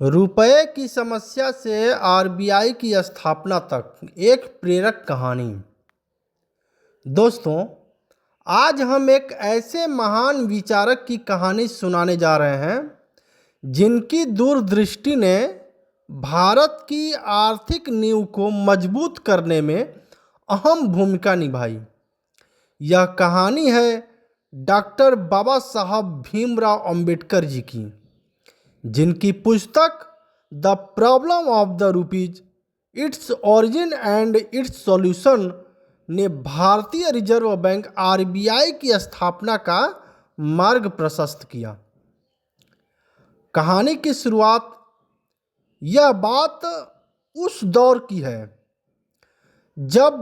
रुपए की समस्या से आरबीआई की स्थापना तक एक प्रेरक कहानी। दोस्तों, आज हम एक ऐसे महान विचारक की कहानी सुनाने जा रहे हैं जिनकी दूरदृष्टि ने भारत की आर्थिक नींव को मजबूत करने में अहम भूमिका निभाई। यह कहानी है डॉक्टर बाबा साहब भीमराव अंबेडकर जी की, जिनकी पुस्तक the problem of the rupees, its origin and it's solution ने भारतीय रिजर्व बैंक आरबीआई की स्थापना का मार्ग प्रशस्त किया। कहानी की शुरुआत, यह बात उस दौर की है जब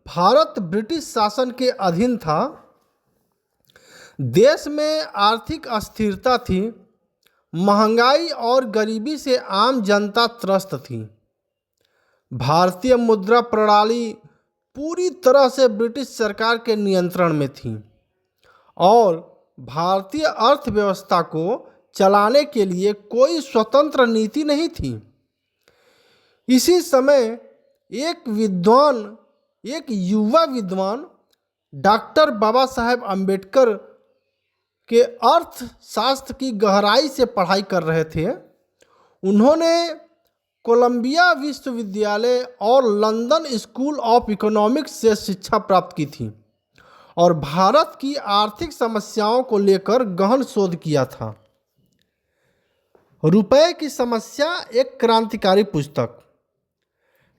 भारत ब्रिटिश शासन के अधीन था। देश में आर्थिक अस्थिरता थी, महंगाई और गरीबी से आम जनता त्रस्त थी। भारतीय मुद्रा प्रणाली पूरी तरह से ब्रिटिश सरकार के नियंत्रण में थी और भारतीय अर्थव्यवस्था को चलाने के लिए कोई स्वतंत्र नीति नहीं थी। इसी समय एक युवा विद्वान डॉक्टर बाबा साहेब अम्बेडकर के अर्थशास्त्र की गहराई से पढ़ाई कर रहे थे। उन्होंने कोलंबिया विश्वविद्यालय और लंदन स्कूल ऑफ इकोनॉमिक्स से शिक्षा प्राप्त की थी और भारत की आर्थिक समस्याओं को लेकर गहन शोध किया था। रुपए की समस्या एक क्रांतिकारी पुस्तक।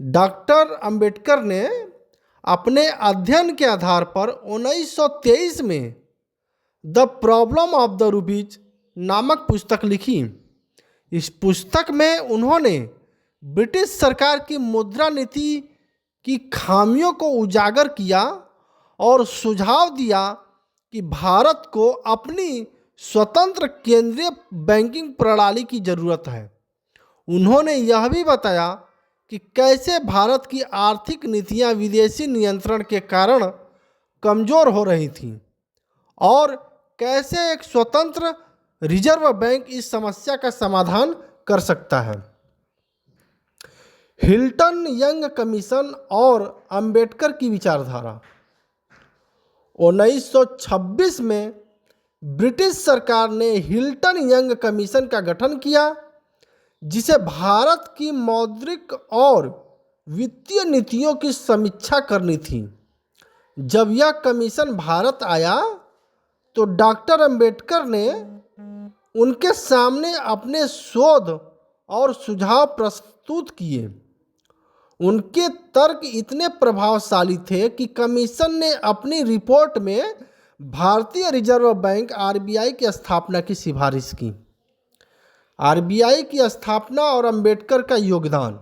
डॉक्टर अंबेडकर ने अपने अध्ययन के आधार पर 1923 में the problem of the rupees नामक पुस्तक लिखी। इस पुस्तक में उन्होंने ब्रिटिश सरकार की मुद्रा नीति की खामियों को उजागर किया और सुझाव दिया कि भारत को अपनी स्वतंत्र केंद्रीय बैंकिंग प्रणाली की जरूरत है। उन्होंने यह भी बताया कि कैसे भारत की आर्थिक नीतियां विदेशी नियंत्रण के कारण कमजोर हो रही थीं और कैसे एक स्वतंत्र रिजर्व बैंक इस समस्या का समाधान कर सकता है। हिल्टन यंग कमीशन और अंबेडकर की विचारधारा। 1926 में ब्रिटिश सरकार ने हिल्टन यंग कमीशन का गठन किया, जिसे भारत की मौद्रिक और वित्तीय नीतियों की समीक्षा करनी थी। जब यह कमीशन भारत आया तो डॉक्टर अंबेडकर ने उनके सामने अपने शोध और सुझाव प्रस्तुत किए। उनके तर्क इतने प्रभावशाली थे कि कमीशन ने अपनी रिपोर्ट में भारतीय रिजर्व बैंक आरबीआई की स्थापना की सिफारिश की। आरबीआई की स्थापना और अंबेडकर का योगदान।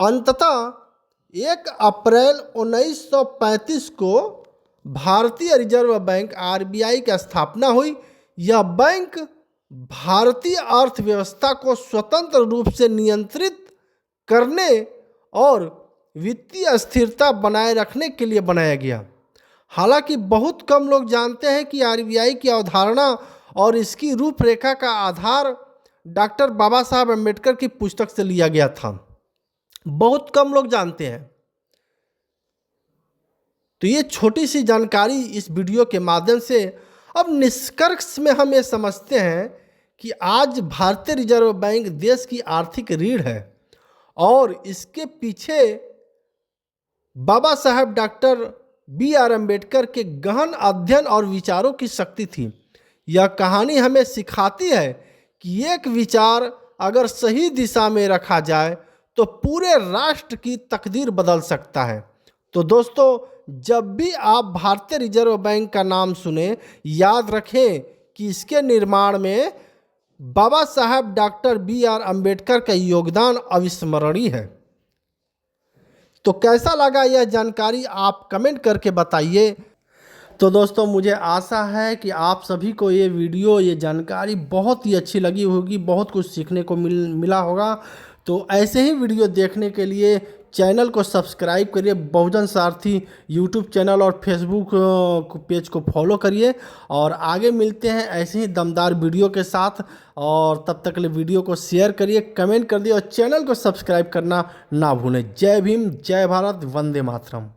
अंततः 1 अप्रैल 1935 को भारतीय रिजर्व बैंक आरबीआई की स्थापना हुई। यह बैंक भारतीय अर्थव्यवस्था को स्वतंत्र रूप से नियंत्रित करने और वित्तीय स्थिरता बनाए रखने के लिए बनाया गया। हालांकि बहुत कम लोग जानते हैं कि आरबीआई की अवधारणा और इसकी रूपरेखा का आधार डॉक्टर बाबा साहब अम्बेडकर की पुस्तक से लिया गया था। बहुत कम लोग जानते हैं। तो ये छोटी सी जानकारी इस वीडियो के माध्यम से अब निष्कर्ष में हम ये समझते हैं कि आज भारतीय रिजर्व बैंक देश की आर्थिक रीढ़ है और इसके पीछे बाबा साहब डॉक्टर बी.आर. अम्बेडकर के गहन अध्ययन और विचारों की शक्ति थी। यह कहानी हमें सिखाती है कि एक विचार अगर सही दिशा में रखा जाए तो पूरे राष्ट्र की तकदीर बदल सकता है। तो दोस्तों, जब भी आप भारतीय रिजर्व बैंक का नाम सुने, याद रखें कि इसके निर्माण में बाबा साहब डॉक्टर बी.आर. अम्बेडकर का योगदान अविस्मरणीय है। तो कैसा लगा यह जानकारी, आप कमेंट करके बताइए। तो दोस्तों, मुझे आशा है कि आप सभी को ये वीडियो, ये जानकारी बहुत ही अच्छी लगी होगी, बहुत कुछ सीखने को मिला होगा। तो ऐसे ही वीडियो देखने के लिए चैनल को सब्सक्राइब करिए, बहुजन सारथी यूट्यूब चैनल और फेसबुक पेज को फॉलो करिए। और आगे मिलते हैं ऐसे ही दमदार वीडियो के साथ। और तब तक के लिए वीडियो को शेयर करिए, कमेंट कर दिए और चैनल को सब्सक्राइब करना ना भूलें। जय भीम, जय भारत, वंदे मातरम।